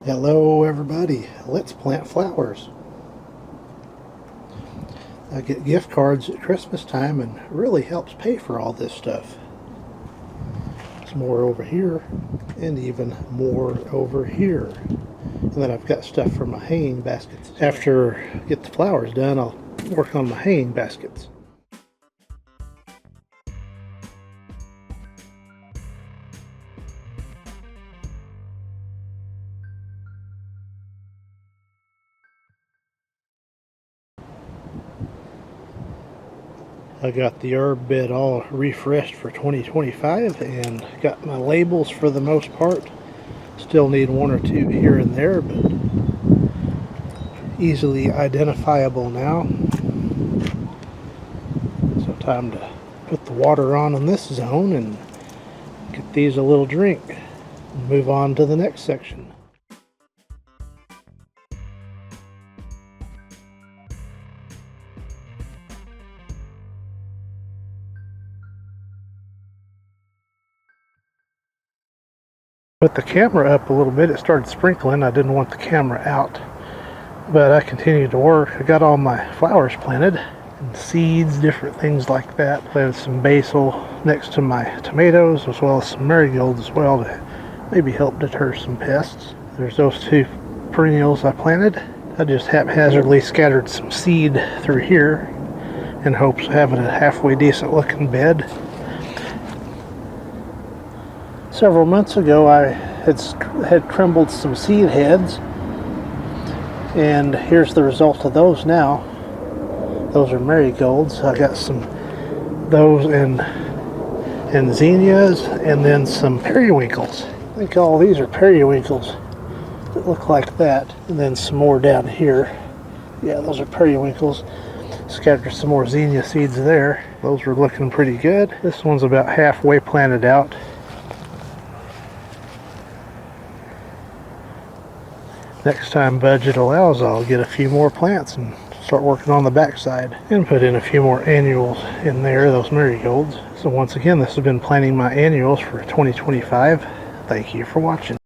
Hello everybody, let's plant flowers. I get gift cards at Christmas time and it really helps pay for all this stuff. There's more over here and even more over here. And then I've got stuff for my hanging baskets. After I get the flowers done, I'll work on my hanging baskets. I got the herb bed all refreshed for 2025 and got my labels for the most part. Still need one or two here and there, but easily identifiable now. So time to put the water on in this zone and get these a little drink and move on to the next section. Put the camera up a little bit, it started sprinkling. I didn't want the camera out, but I continued to work. I got all my flowers planted and seeds, different things like that. Planted some basil next to my tomatoes as well as some marigolds as well to maybe help deter some pests. There's those two perennials I planted. I just haphazardly scattered some seed through here in hopes of having a halfway decent looking bed. Several months ago I had crumbled some seed heads, and here's the result of those now. Those are marigolds. I got some those and zinnias, and then some periwinkles. I think all these are periwinkles that look like that, and then some more down here. Yeah, those are periwinkles. Scattered some more zinnia seeds there. Those were looking pretty good. This one's about halfway planted out. Next time budget allows, I'll get a few more plants and start working on the backside and put in a few more annuals in there, those marigolds. So once again, this has been planting my annuals for 2025. Thank you for watching.